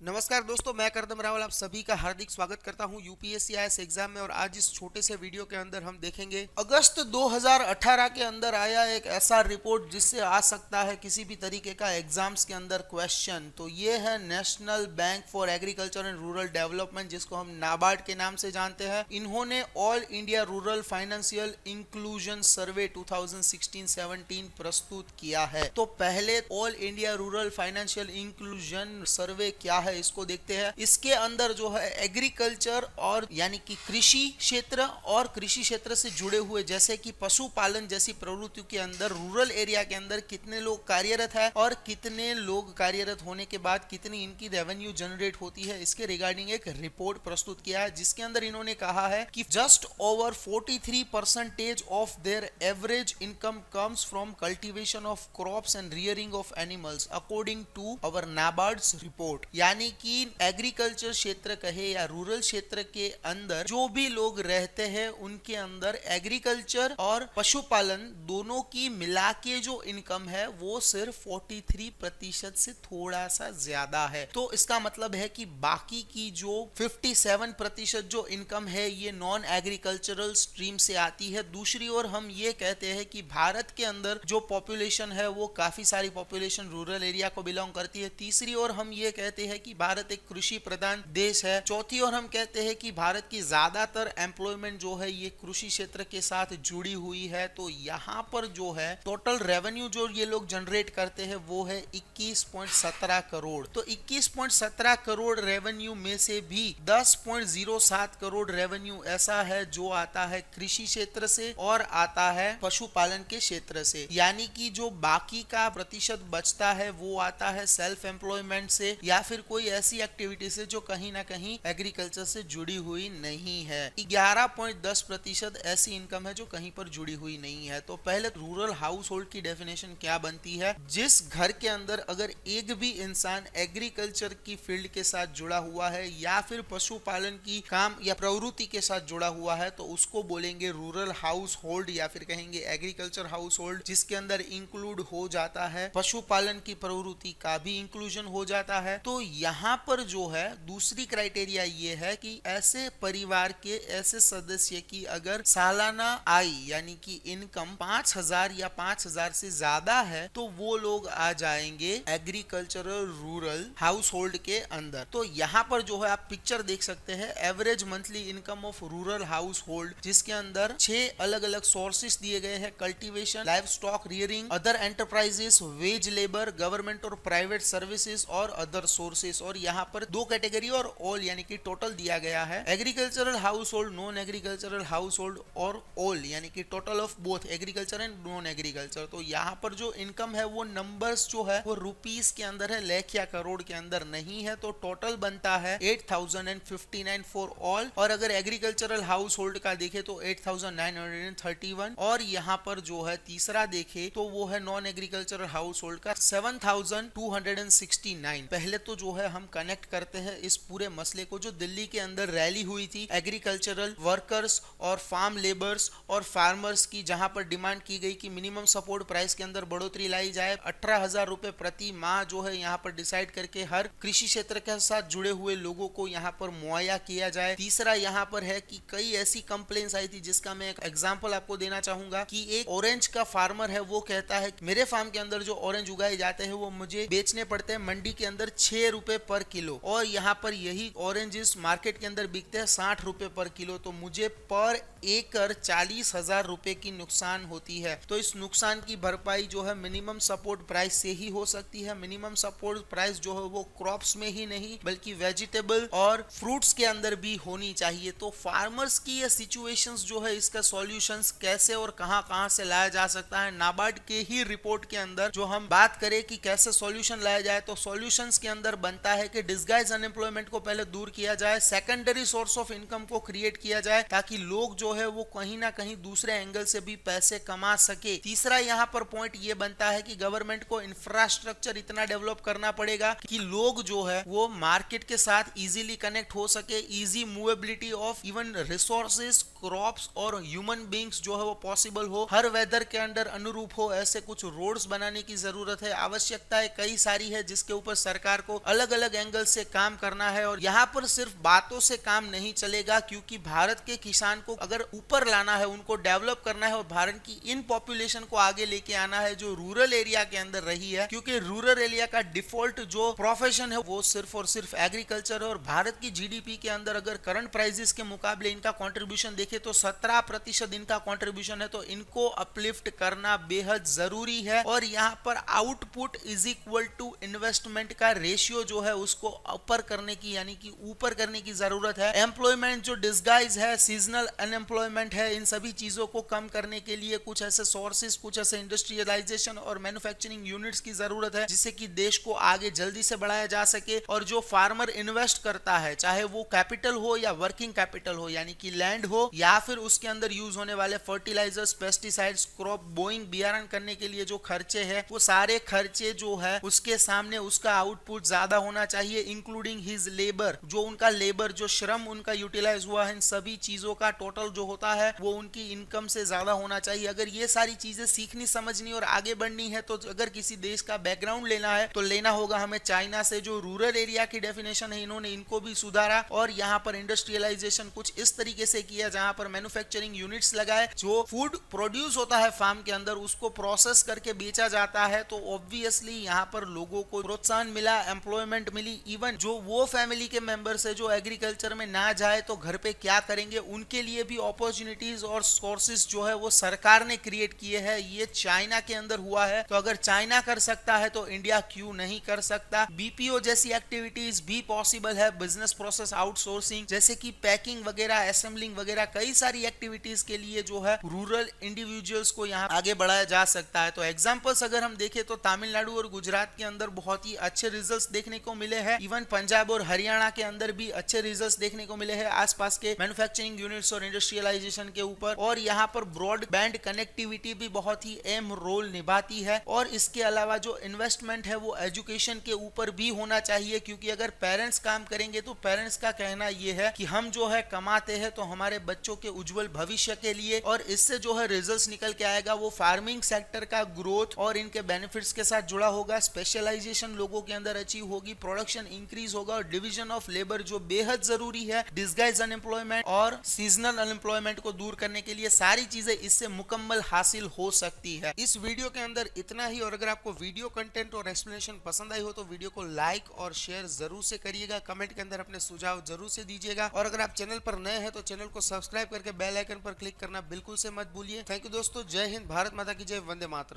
नमस्कार दोस्तों, मैं करदम रावल आप सभी का हार्दिक स्वागत करता हूं यूपीएससी आईएएस एग्जाम में। और आज इस छोटे से वीडियो के अंदर हम देखेंगे अगस्त 2018 के अंदर आया एक ऐसा रिपोर्ट जिससे आ सकता है किसी भी तरीके का एग्जाम्स के अंदर क्वेश्चन। तो ये है national bank for agriculture and rural development, जिसको हम नाबार्ड के नाम से जानते हैं। इन्होंने all India rural financial inclusion survey 2016-17 प्रस्तुत किया है। तो पहले all India rural financial inclusion survey क्या है इसको देखते हैं। इसके अंदर जो है एग्रीकल्चर और यानी कि कृषि क्षेत्र और कृषि क्षेत्र से जुड़े हुए जैसे कि पशुपालन जैसी प्रवृत्तियों के अंदर रूरल एरिया के अंदर कितने लोग कार्यरत है और कितने लोग कार्यरत होने के बाद कितनी इनकी रेवेन्यू जनरेट होती है, इसके रिगार्डिंग एक रिपोर्ट प्रस्तुत किया है। जिसके अंदर इन्होंने कहा है कि just over 43% of their average income comes from cultivation of crops and rearing of animals according to our NABARD's report. यानी कि एग्रीकल्चर क्षेत्र कहे या रूरल क्षेत्र के अंदर जो भी लोग रहते हैं उनके अंदर एग्रीकल्चर और पशुपालन दोनों की मिला के जो इनकम है वो सिर्फ 43% से थोड़ा सा ज्यादा है। तो इसका मतलब है कि बाकी की जो 57% जो इनकम है ये नॉन एग्रीकल्चरल स्ट्रीम से आती है। दूसरी ओर हम ये कहते हैं कि भारत के अंदर जो पॉपुलेशन है वो काफी सारी पॉपुलेशन रूरल एरिया को बिलोंग करती है। तीसरी ओर हम ये कहते हैं कि भारत एक कृषि प्रधान देश है। चौथी ओर हम कहते हैं कि भारत की ज्यादातर एम्प्लॉयमेंट जो है ये कृषि क्षेत्र के साथ जुड़ी हुई है। तो यहाँ पर जो है टोटल रेवेन्यू जो ये लोग जनरेट करते हैं वो है 21.17 करोड़। तो 21.17 करोड़ रेवेन्यू में से भी 10.07 करोड़ रेवेन्यू ऐसा है जो आता है कृषि क्षेत्र से और आता है पशुपालन के क्षेत्र से। यानी कि जो बाकी का प्रतिशत बचता है वो आता है सेल्फ एम्प्लॉयमेंट से या फिर कोई ऐसी एक्टिविटी से जो कहीं ना कहीं एग्रीकल्चर से जुड़ी हुई नहीं है। 11.10% ऐसी इनकम है जो कहीं पर जुड़ी हुई नहीं है। तो पहले रूरल हाउस होल्ड की डेफिनेशन क्या बनती है? जिस घर के अंदर अगर एक भी इंसान एग्रीकल्चर की फील्ड के साथ जुड़ा हुआ है या फिर पशुपालन की काम या प्रवृत्ति के साथ जुड़ा हुआ है तो उसको बोलेंगे रूरल हाउस होल्ड या फिर कहेंगे एग्रीकल्चर हाउस होल्ड, जिसके अंदर इंक्लूड हो जाता है पशुपालन की प्रवृत्ति का भी इंक्लूजन हो जाता है। तो यहाँ पर जो है दूसरी क्राइटेरिया ये है कि ऐसे परिवार के ऐसे सदस्य की अगर सालाना आय यानी कि इनकम 5,000 या 5,000 से ज्यादा है तो वो लोग आ जाएंगे एग्रीकल्चरल रूरल हाउस होल्ड के अंदर। तो यहाँ पर जो है आप पिक्चर देख सकते हैं average monthly income of rural house hold, जिसके अंदर 6 अलग अलग सोर्सेस दिए गए हैं। Cultivation, live stock rearing, other enterprises, veg labour, government और प्राइवेट सर्विसेज और अदर सोर्सेस। और यहाँ पर 2 कैटेगरी और ऑल यानी कि टोटल दिया गया है। Agricultural house hold, non agricultural house hold और ऑल यानी कि total of both agriculture and non agriculture. तो यहाँ पर जो इनकम है वो नंबर्स जो है वो रुपीस के अंदर है, लाख या करोड़ के अंदर नहीं है। तो टोटल बनता है 8,059 फॉर ऑल। और अगर एग्रीकल्चरल हाउस होल्ड का देखे तो 8,931। और यहाँ पर जो है तीसरा देखे तो वो है नॉन एग्रीकल्चरल हाउस होल्ड का 7,269। पहले तो जो है हम कनेक्ट करते हैं इस पूरे मसले को जो दिल्ली के अंदर रैली हुई थी एग्रीकल्चरल वर्कर्स और फार्म लेबर्स और फार्मर्स की, जहां पर डिमांड की गई कि मिनिमम सपोर्ट प्राइस के अंदर बढ़ोतरी लाई जाए। 18,000 रुपए प्रति माह जो है यहाँ पर डिसाइड करके हर कृषि क्षेत्र के साथ जुड़े हुए लोगों को यहाँ पर मुहैया किया जाए। तीसरा यहाँ पर है कि कई ऐसी कंप्लेंट्स आई थी जिसका मैं एक एग्जाम्पल आपको देना चाहूंगा कि एक ऑरेंज का फार्मर है वो कहता है मेरे फार्म के अंदर जो ऑरेंज उगाए जाते हैं वो मुझे बेचने पड़ते हैं मंडी के अंदर 6 रुपए पर किलो और यहाँ पर यही ऑरेंजेस मार्केट के अंदर बिकते हैं 60 रुपए पर किलो। तो मुझे पर एकड़ 40,000 रुपए की नुकसान होती है। तो इस नुकसान की भरपाई जो है मिनिमम सपोर्ट प्राइस से ही हो सकती है। मिनिमम सपोर्ट प्राइस जो है वो क्रॉप्स में ही नहीं बल्कि वेजिटेबल और फ्रूट्स के अंदर भी होनी चाहिए। तो फार्मर्स की ये सिचुएशंस जो है इसका सॉल्यूशंस कैसे और कहां से लाया जा सकता है, नाबार्ड के ही रिपोर्ट के अंदर जो हम बात करें कि कैसे सॉल्यूशन लाया जाए तो सॉल्यूशंस के अंदर बनता है कि डिस्गाइज अनएम्प्लॉयमेंट को पहले दूर किया जाए, सेकेंडरी सोर्स ऑफ इनकम को क्रिएट किया जाए ताकि लोग जो है वो कहीं ना कहीं दूसरे एंगल से भी पैसे कमा सके। तीसरा यहाँ पर पॉइंट ये बनता है कि गवर्नमेंट को इंफ्रास्ट्रक्चर इतना डेवलप करना पड़ेगा कि लोग जो है वो मार्केट के साथ इजीली कनेक्ट हो सके। Easy movability of even resources, crops और ह्यूमन बींग्स जो है वो पॉसिबल हो, हर वेदर के अंदर अनुरूप हो। ऐसे कुछ रोड्स बनाने की जरूरत है। आवश्यकताएं कई सारी है जिसके ऊपर सरकार को अलग अलग एंगल से काम करना है। और यहाँ पर सिर्फ बातों से काम नहीं चलेगा, क्योंकि भारत के किसान को अगर ऊपर लाना है, उनको डेवलप करना है और भारत की इन पॉपुलेशन को आगे लेके आना है जो रूरल एरिया के अंदर रही है, क्योंकि रूरल एरिया का डिफॉल्ट जो प्रोफेशन है वो सिर्फ और सिर्फ एग्रीकल्चर है। और भारत की जीडीपी के अंदर अगर करंट प्राइसेस के मुकाबले इनका कंट्रीब्यूशन देखें तो 17% इनका कंट्रीब्यूशन है। तो इनको अपलिफ्ट करना बेहद जरूरी है। और यहाँ पर output is equal to investment का रेशियो जो है उसको ऊपर करने की, यानी कि ऊपर करने की जरूरत है। एम्प्लॉयमेंट जो डिस्गाइज है, सीजनल अनएम्प्लॉयमेंट है, इन सभी चीजों को कम करने के लिए कुछ ऐसे सोर्सेस, कुछ ऐसे इंडस्ट्रियलाइजेशन और मैन्युफैक्चरिंग यूनिट्स की जरूरत है, जिससे कि देश को आगे जल्दी से बढ़ाया जा सके। और जो फार्मर इन्वेस्ट करता है, चाहे वो कैपिटल हो या वर्किंग कैपिटल हो, यानी कि लैंड हो या फिर उसके अंदर यूज होने वाले फर्टिलाइजर्स, पेस्टिसाइड्स, क्रॉप बोइंग, बियारण करने के लिए जो खर्चे हैं, वो सारे खर्चे जो है उसके सामने उसका आउटपुट ज्यादा होना चाहिए, इंक्लूडिंग हिज लेबर। जो उनका लेबर, जो श्रम उनका यूटिलाइज हुआ है, इन सभी चीजों का टोटल जो होता है वो उनकी इनकम से ज्यादा होना चाहिए। अगर ये सारी चीजें सीखनी, समझनी और आगे बढ़नी है, तो अगर किसी देश का बैकग्राउंड लेना है तो लेना होगा हमें चाइना से। जो रूरल एरिया की डेफिनेशन है, इन्होंने इनको भी सुधारा और यहाँ पर इंडस्ट्रियलाइजेशन कुछ इस तरीके से किया जहां पर मैन्युफैक्चरिंग यूनिट्स लगाए, जो फूड प्रोड्यूस होता है फार्म के अंदर उसको प्रोसेस करके बेचा जाता है। तो ऑब्वियसली यहाँ पर लोगों को प्रोत्साहन मिला, एम्प्लॉयमेंट मिली। इवन जो वो फैमिली के मेंबर्स है जो एग्रीकल्चर में ना जाए तो घर पे क्या करेंगे, उनके लिए भी अपॉर्चुनिटीज और सोर्सेस जो है वो सरकार ने क्रिएट किए हैं। ये चाइना के अंदर हुआ है, तो अगर चाइना कर सकता है तो इंडिया क्यों नहीं कर सकता। बीपीओ जैसी एक्टिविटीज भी पॉसिबल है, बिजनेस प्रोसेस आउटसोर्सिंग जैसे कि पैकिंग वगैरह, असेंबलिंग वगैरह, कई सारी एक्टिविटीज के लिए जो है रूरल इंडिविजुअल्स को यहाँ आगे बढ़ाया जा सकता है। तो एग्जांपल्स अगर हम देखें तो तमिलनाडु और गुजरात के अंदर बहुत ही अच्छे रिजल्ट्स देखने को मिले हैं। इवन पंजाब और हरियाणा के अंदर भी अच्छे रिजल्ट्स देखने को मिले हैं आसपास के मैन्युफैक्चरिंग यूनिट्स और इंडस्ट्रियलाइजेशन के ऊपर। और यहाँ पर ब्रॉडबैंड कनेक्टिविटी भी बहुत ही अहम रोल निभाती है। और इसके अलावा जो इन्वेस्टमेंट है वो एजुकेशन के ऊपर भी होना चाहिए, क्योंकि अगर पेरेंट्स काम करेंगे तो पेरेंट्स का कहना यह है कि हम जो है कमाते हैं तो हमारे बच्चों के उज्जवल भविष्य के लिए, और इससे जो है रिजल्ट्स निकल के आएगा वो फार्मिंग सेक्टर का ग्रोथ और इनके बेनिफिट्स के साथ जुड़ा होगा। स्पेशलाइजेशन लोगों के अंदर अचीव होगी, प्रोडक्शन इंक्रीज होगा और डिवीजन ऑफ लेबर जो बेहद जरूरी है डिस्गाइज अनएम्प्लॉयमेंट और सीजनल अनएम्प्लॉयमेंट को दूर करने के लिए, सारी चीजें इससे मुकम्मल हासिल हो सकती है। इस वीडियो के अंदर इतना ही। और अगर आपको वीडियो कंटेंट और एक्सप्लेनेशन पसंद आई हो तो वीडियो को लाइक और शेयर जरूर से करिएगा, कमेंट के अंदर अपने सुझाव जरूर से दीजिएगा। और अगर आप चैनल पर नए हैं तो चैनल को सब्सक्राइब करके बेल आइकन पर क्लिक करना बिल्कुल से मत भूलिए। थैंक यू दोस्तों, जय हिंद, भारत माता की जय, वंदे मातरम।